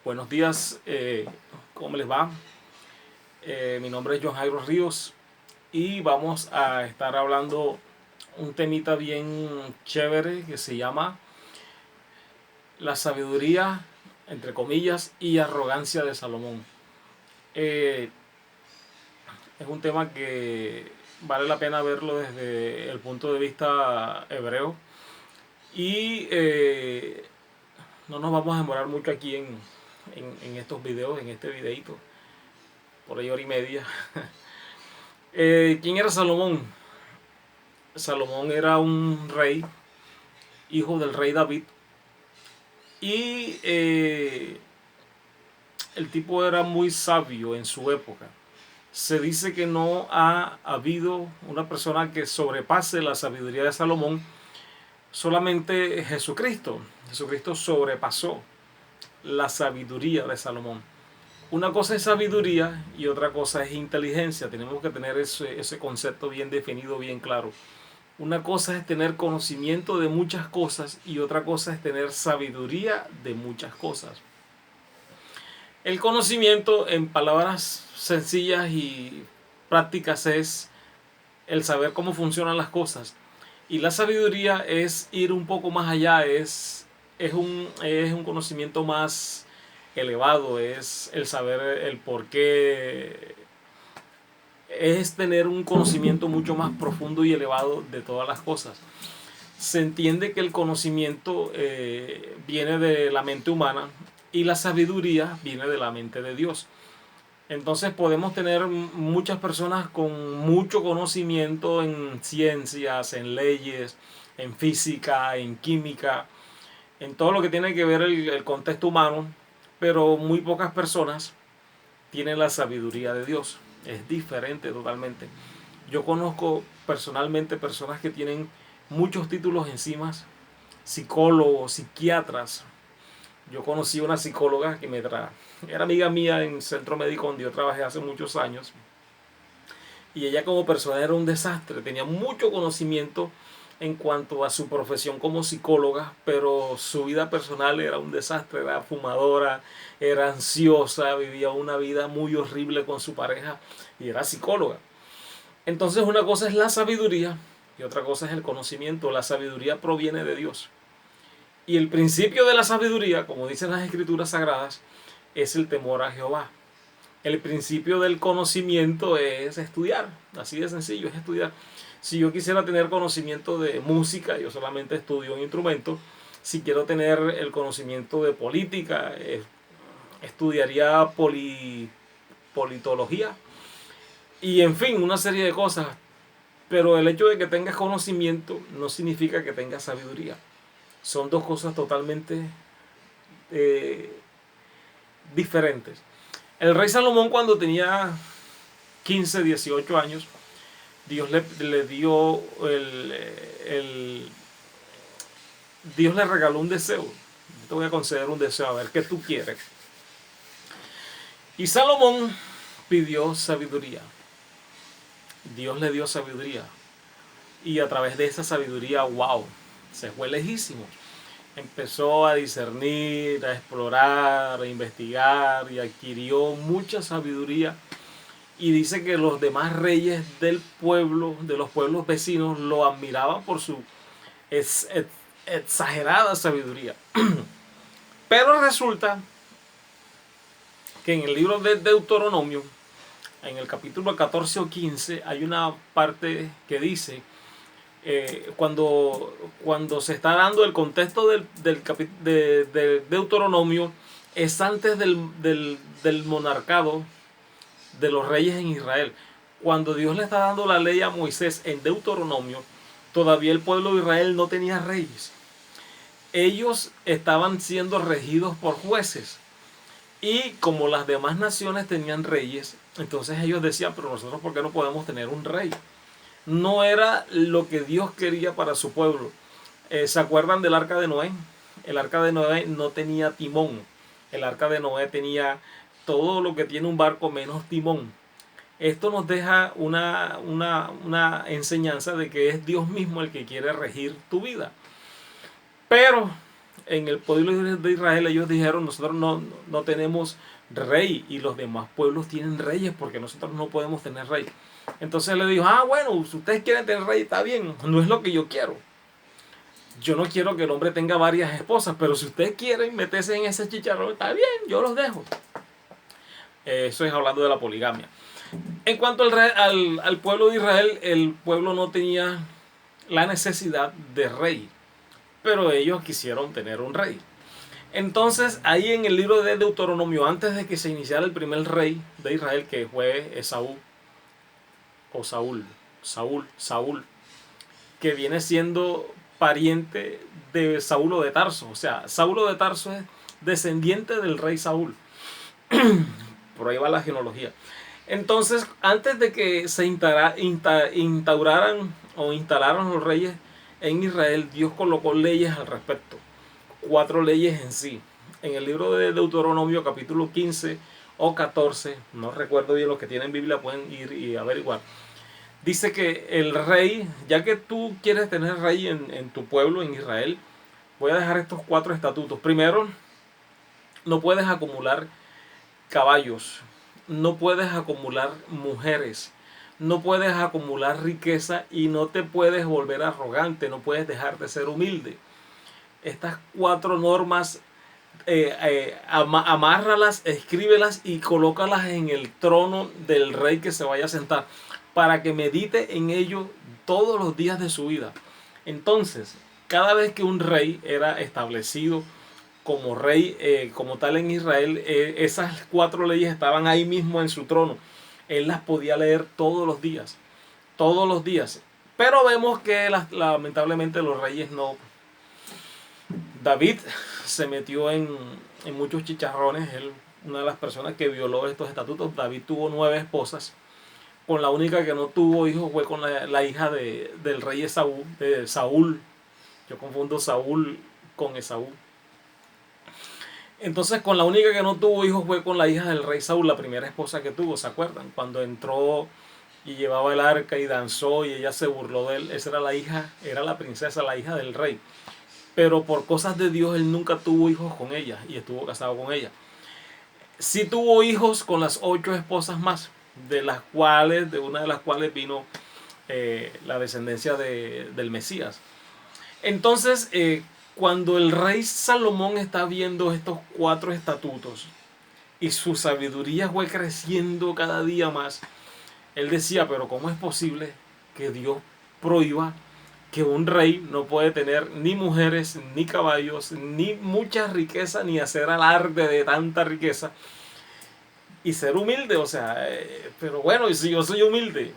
Buenos días, ¿cómo les va? Mi nombre es John Jairo Ríos y vamos a estar hablando un temita bien chévere que se llama la sabiduría, entre comillas, y arrogancia de Salomón. Eh, es un tema que vale la pena verlo desde el punto de vista hebreo y no nos vamos a demorar mucho aquí en estos videos, en este videito, por ahí hora y media. ¿Quién era Salomón? Salomón era un rey, hijo del rey David, y el tipo era muy sabio en su época. Se dice que no ha habido una persona que sobrepase la sabiduría de Salomón, solamente Jesucristo. Jesucristo sobrepasó la sabiduría de Salomón. Una cosa es sabiduría y otra cosa es inteligencia. Tenemos que tener ese concepto bien definido, bien claro. Una cosa es tener conocimiento de muchas cosas y otra cosa es tener sabiduría de muchas cosas. El conocimiento, en palabras sencillas y prácticas, es el saber cómo funcionan las cosas. Y la sabiduría es ir un poco más allá, es un conocimiento más elevado, es el saber el por qué, es tener un conocimiento mucho más profundo y elevado de todas las cosas. Se entiende que el conocimiento viene de la mente humana y la sabiduría viene de la mente de Dios. Entonces podemos tener muchas personas con mucho conocimiento en ciencias, en leyes, en física, en química, en todo lo que tiene que ver el contexto humano, pero muy pocas personas tienen la sabiduría de Dios. Es diferente totalmente. Yo conozco personalmente personas que tienen muchos títulos encima, psicólogos, psiquiatras. Yo conocí una psicóloga que era amiga mía en el centro médico donde yo trabajé hace muchos años. Y ella como persona era un desastre, tenía mucho conocimiento en cuanto a su profesión como psicóloga, pero su vida personal era un desastre, era fumadora, era ansiosa, vivía una vida muy horrible con su pareja y era psicóloga. Entonces una cosa es la sabiduría y otra cosa es el conocimiento. La sabiduría proviene de Dios. Y el principio de la sabiduría, como dicen las escrituras sagradas, es el temor a Jehová. El principio del conocimiento es estudiar, así de sencillo, es estudiar. Si yo quisiera tener conocimiento de música, yo solamente estudio un instrumento. Si quiero tener el conocimiento de política, estudiaría politología. Y en fin, una serie de cosas. Pero el hecho de que tengas conocimiento no significa que tengas sabiduría. Son dos cosas totalmente eh, diferentes. El rey Salomón, cuando tenía 15, 18 años, Dios le dio Dios le regaló un deseo. Te voy a conceder un deseo, a ver qué tú quieres. Y Salomón pidió sabiduría. Dios le dio sabiduría. Y a través de esa sabiduría, wow, se fue lejísimo. Empezó a discernir, a explorar, a investigar y adquirió mucha sabiduría. Y dice que los demás reyes del pueblo, de los pueblos vecinos, lo admiraban por su exagerada sabiduría. Pero resulta que en el libro de Deuteronomio, en el capítulo 14 o 15, hay una parte que dice, cuando se está dando el contexto de Deuteronomio, es antes del monarcado de los reyes en Israel. Cuando Dios le está dando la ley a Moisés en Deuteronomio, todavía el pueblo de Israel no tenía reyes. Ellos estaban siendo regidos por jueces. Y como las demás naciones tenían reyes, entonces ellos decían, pero nosotros ¿por qué no podemos tener un rey? No era lo que Dios quería para su pueblo. ¿Se acuerdan del arca de Noé? El arca de Noé no tenía timón. El arca de Noé tenía todo lo que tiene un barco menos timón. Esto nos deja una enseñanza de que es Dios mismo el que quiere regir tu vida. Pero en el pueblo de Israel ellos dijeron, nosotros no tenemos rey y los demás pueblos tienen reyes porque nosotros no podemos tener rey. Entonces le dijo, bueno, si ustedes quieren tener rey, está bien, no es lo que yo quiero. Yo no quiero que el hombre tenga varias esposas, pero si ustedes quieren meterse en ese chicharrón, está bien, yo los dejo. Eso es hablando de la poligamia. En cuanto al pueblo de Israel, el pueblo no tenía la necesidad de rey, pero ellos quisieron tener un rey. Entonces, ahí en el libro de Deuteronomio, antes de que se iniciara el primer rey de Israel, que fue Esaú, o Saúl, que viene siendo pariente de Saulo de Tarso. O sea, Saulo de Tarso es descendiente del rey Saúl. Por ahí va la genealogía. Entonces, antes de que se instauraran o instalaran los reyes en Israel, Dios colocó leyes al respecto. 4 leyes en sí. En el libro de Deuteronomio, capítulo 15 o 14, no recuerdo bien, los que tienen Biblia pueden ir y averiguar. Dice que el rey, ya que tú quieres tener rey en tu pueblo, en Israel, voy a dejar estos 4 estatutos. Primero, no puedes acumular caballos, no puedes acumular mujeres, no puedes acumular riqueza y no te puedes volver arrogante, no puedes dejar de ser humilde. Estas 4 normas, amárralas, escríbelas y colócalas en el trono del rey que se vaya a sentar, para que medite en ello todos los días de su vida. Entonces, cada vez que un rey era establecido como rey, como tal en Israel, esas 4 leyes estaban ahí mismo en su trono. Él las podía leer todos los días. Pero vemos que lamentablemente los reyes no. David se metió en muchos chicharrones. Él, una de las personas que violó estos estatutos. David tuvo 9 esposas. Con la única que no tuvo hijos fue con la hija del rey Esaú, de Saúl. Yo confundo Saúl con Esaú. Entonces, con la única que no tuvo hijos fue con la hija del rey Saúl, la primera esposa que tuvo, ¿se acuerdan? Cuando entró y llevaba el arca y danzó y ella se burló de él. Esa era la hija, era la princesa, la hija del rey. Pero por cosas de Dios, él nunca tuvo hijos con ella y estuvo casado con ella. Sí tuvo hijos con las 8 esposas más, de una de las cuales vino la descendencia del Mesías. Entonces, cuando el rey Salomón está viendo estos 4 estatutos y su sabiduría fue creciendo cada día más, él decía, pero ¿cómo es posible que Dios prohíba que un rey no puede tener ni mujeres, ni caballos, ni mucha riqueza, ni hacer alarde de tanta riqueza y ser humilde? O sea, pero bueno, si yo soy humilde.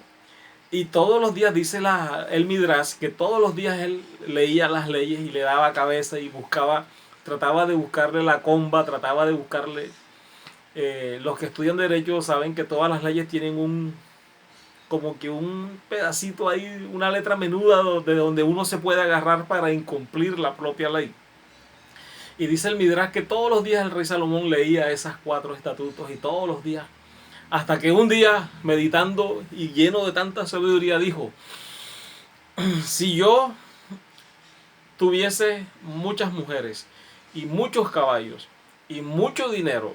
Y todos los días, dice el Midrash, que todos los días él leía las leyes y le daba cabeza y trataba de buscarle la comba, trataba de buscarle. Los que estudian derecho saben que todas las leyes tienen como que un pedacito ahí, una letra menuda de donde uno se puede agarrar para incumplir la propia ley. Y dice el Midrash que todos los días el rey Salomón leía esas 4 estatutos y todos los días. Hasta que un día, meditando y lleno de tanta sabiduría, dijo, si yo tuviese muchas mujeres y muchos caballos y mucho dinero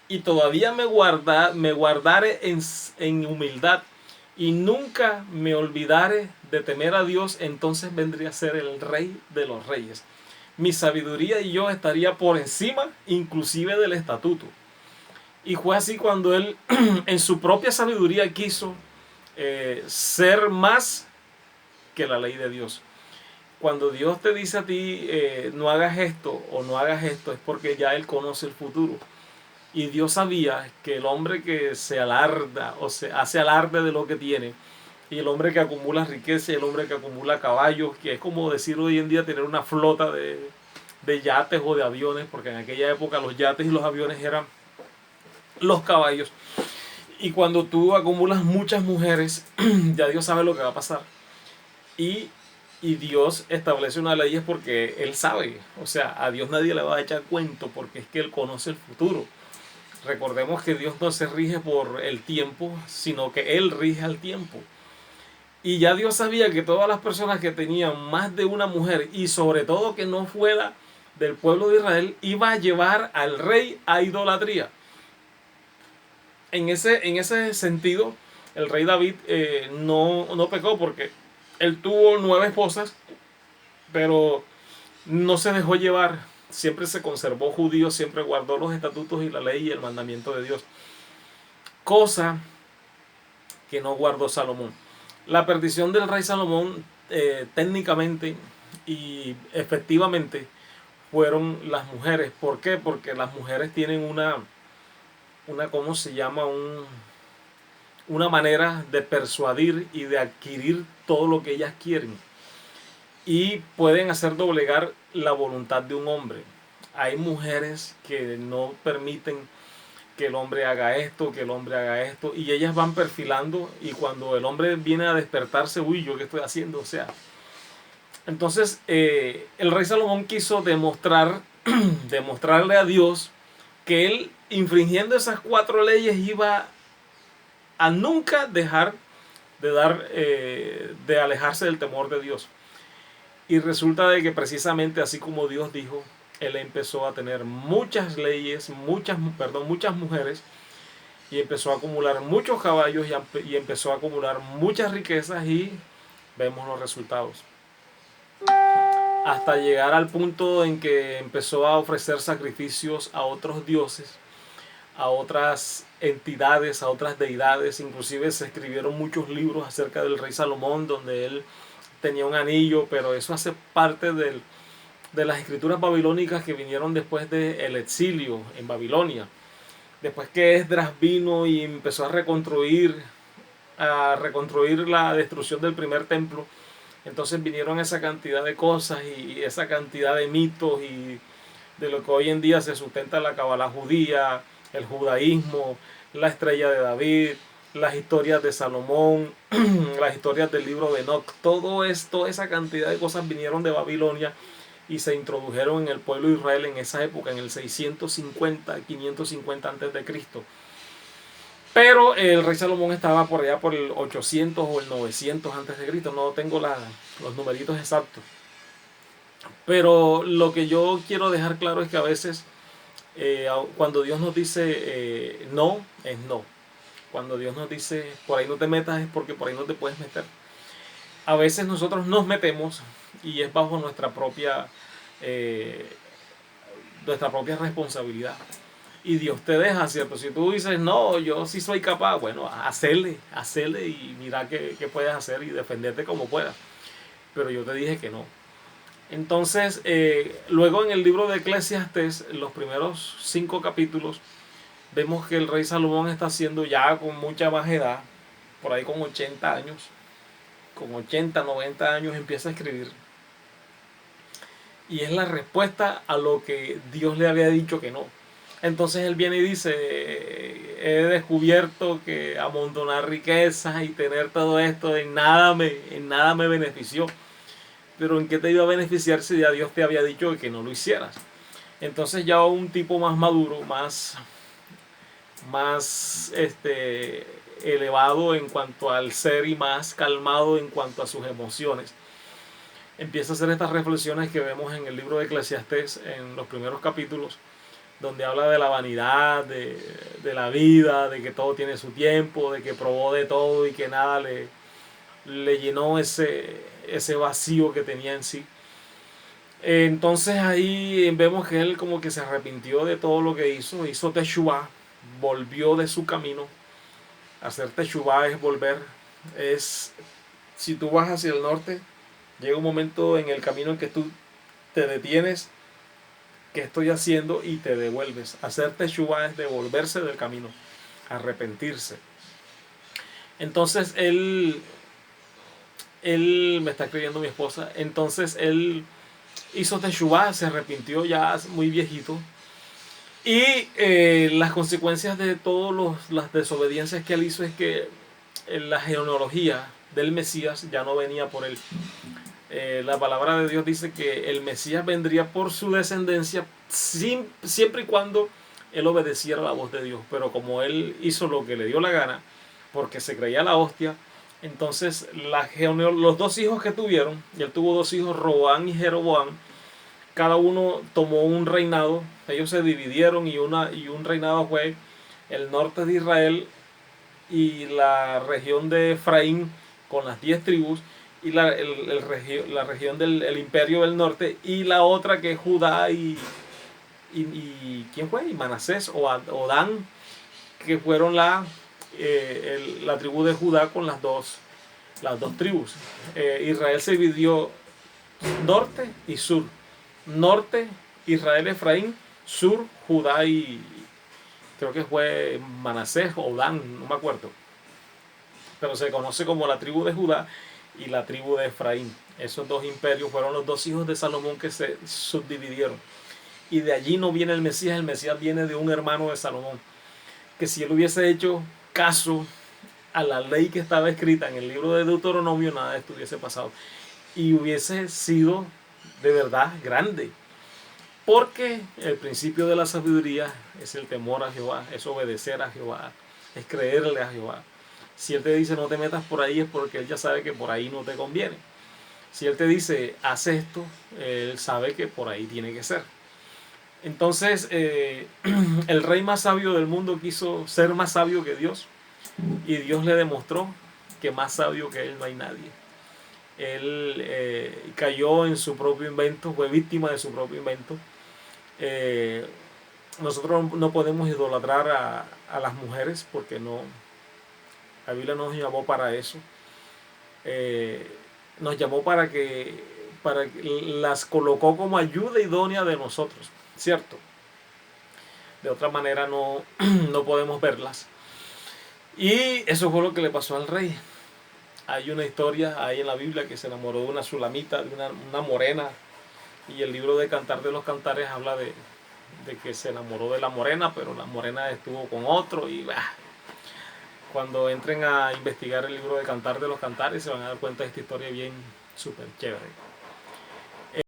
y todavía me guardare en humildad y nunca me olvidare de temer a Dios, entonces vendría a ser el rey de los reyes. Mi sabiduría y yo estaría por encima inclusive del estatuto. Y fue así cuando él en su propia sabiduría quiso ser más que la ley de Dios. Cuando Dios te dice a ti no hagas esto o no hagas esto, es porque ya Él conoce el futuro. Y Dios sabía que el hombre que se alarda o se hace alarde de lo que tiene, y el hombre que acumula riqueza y el hombre que acumula caballos, que es como decir hoy en día tener una flota de yates o de aviones, porque en aquella época los yates y los aviones eran los caballos. Y cuando tú acumulas muchas mujeres, ya Dios sabe lo que va a pasar. Y Dios establece una ley es porque Él sabe. O sea, a Dios nadie le va a echar cuento porque es que Él conoce el futuro. Recordemos que Dios no se rige por el tiempo, sino que Él rige al tiempo. Y ya Dios sabía que todas las personas que tenían más de una mujer y sobre todo que no fuera del pueblo de Israel iba a llevar al rey a idolatría. En ese sentido, el rey David no pecó porque él tuvo 9 esposas, pero no se dejó llevar. Siempre se conservó judío, siempre guardó los estatutos y la ley y el mandamiento de Dios. Cosa que no guardó Salomón. La perdición del rey Salomón técnicamente y efectivamente fueron las mujeres. ¿Por qué? Porque las mujeres tienen ¿cómo se llama? Una manera de persuadir y de adquirir todo lo que ellas quieren. Y pueden hacer doblegar la voluntad de un hombre. Hay mujeres que no permiten que el hombre haga esto, que el hombre haga esto, y ellas van perfilando, y cuando el hombre viene a despertarse, uy, ¿yo qué estoy haciendo? O sea, entonces el rey Salomón quiso demostrarle a Dios que él, infringiendo esas 4 leyes, iba a nunca dejar de alejarse del temor de Dios. Y resulta de que precisamente así como Dios dijo, él empezó a tener muchas leyes, muchas mujeres, y empezó a acumular muchos caballos y empezó a acumular muchas riquezas, y vemos los resultados. Hasta llegar al punto en que empezó a ofrecer sacrificios a otros dioses, a otras entidades, a otras deidades. Inclusive se escribieron muchos libros acerca del rey Salomón, donde él tenía un anillo, pero eso hace parte de las escrituras babilónicas que vinieron después del exilio en Babilonia. Después que Esdras vino y empezó a reconstruir la destrucción del primer templo, entonces vinieron esa cantidad de cosas y esa cantidad de mitos y de lo que hoy en día se sustenta la Kabbalah judía, el judaísmo, la estrella de David, las historias de Salomón, las historias del libro de Enoch. Todo esto, esa cantidad de cosas vinieron de Babilonia y se introdujeron en el pueblo de Israel en esa época, en el 650, 550 antes de Cristo. Pero el rey Salomón estaba por allá por el 800 o el 900 antes de Cristo. No tengo los numeritos exactos. Pero lo que yo quiero dejar claro es que a veces cuando Dios nos dice no, es no. Cuando Dios nos dice por ahí no te metas, es porque por ahí no te puedes meter. A veces nosotros nos metemos y es bajo nuestra propia responsabilidad. Y Dios te deja, ¿cierto? Si tú dices, no, yo sí soy capaz, bueno, hacerle y mira qué puedes hacer y defenderte como puedas. Pero yo te dije que no. Entonces, luego en el libro de Eclesiastes, los primeros 5 capítulos, vemos que el rey Salomón está haciendo ya con mucha más edad, por ahí con 80 años, con 80, 90 años empieza a escribir. Y es la respuesta a lo que Dios le había dicho que no. Entonces él viene y dice, he descubierto que amontonar riquezas y tener todo esto en nada me benefició. Pero ¿en qué te iba a beneficiar si ya Dios te había dicho que no lo hicieras? Entonces ya un tipo más maduro, más elevado en cuanto al ser y más calmado en cuanto a sus emociones, empieza a hacer estas reflexiones que vemos en el libro de Eclesiastés en los primeros capítulos, donde habla de la vanidad, de la vida, de que todo tiene su tiempo, de que probó de todo y que nada le llenó ese vacío que tenía en sí. Entonces ahí vemos que él como que se arrepintió de todo lo que hizo teshuvá, volvió de su camino. Hacer teshuvá es volver, si tú vas hacia el norte, llega un momento en el camino en que tú te detienes, ¿qué estoy haciendo? Y te devuelves. Hacer teshuvá es devolverse del camino, arrepentirse. Entonces él me está escribiendo mi esposa, entonces él hizo teshuvá, se arrepintió ya muy viejito, y las consecuencias de todas las desobediencias que él hizo es que la genealogía del Mesías ya no venía por él. La palabra de Dios dice que el Mesías vendría por su descendencia siempre y cuando él obedeciera la voz de Dios. Pero como él hizo lo que le dio la gana, porque se creía la hostia, entonces los 2 hijos que tuvieron, y él tuvo 2 hijos, Roboam y Jeroboam, cada uno tomó un reinado, ellos se dividieron y un reinado fue el norte de Israel y la región de Efraín con las 10 tribus y la región del imperio del norte y la otra que es Judá y ¿quién fue? Y Manasés o Dan, que fueron la tribu de Judá con las dos tribus. Israel se dividió norte y sur. Norte, Israel, Efraín, sur, Judá y creo que fue Manasés o Dan, no me acuerdo. Pero se conoce como la tribu de Judá y la tribu de Efraín. Esos dos imperios fueron los dos hijos de Salomón que se subdividieron. Y de allí no viene el Mesías viene de un hermano de Salomón. Que si él hubiese hecho caso a la ley que estaba escrita en el libro de Deuteronomio, nada de esto hubiese pasado. Y hubiese sido de verdad grande. Porque el principio de la sabiduría es el temor a Jehová, es obedecer a Jehová, es creerle a Jehová. Si Él te dice no te metas por ahí es porque Él ya sabe que por ahí no te conviene. Si Él te dice haz esto, Él sabe que por ahí tiene que ser. Entonces el rey más sabio del mundo quiso ser más sabio que Dios y Dios le demostró que más sabio que Él no hay nadie. Él cayó en su propio invento, fue víctima de su propio invento. Nosotros no podemos idolatrar a las mujeres porque no, la Biblia nos llamó para eso. Nos llamó para que las colocó como ayuda idónea de nosotros, ¿cierto? De otra manera no, no podemos verlas. Y eso fue lo que le pasó al rey. Hay una historia ahí en la Biblia que se enamoró de una sulamita, de una morena, y el libro de Cantar de los Cantares habla de que se enamoró de la morena, pero la morena estuvo con otro y cuando entren a investigar el libro de Cantar de los Cantares se van a dar cuenta de esta historia bien súper chévere.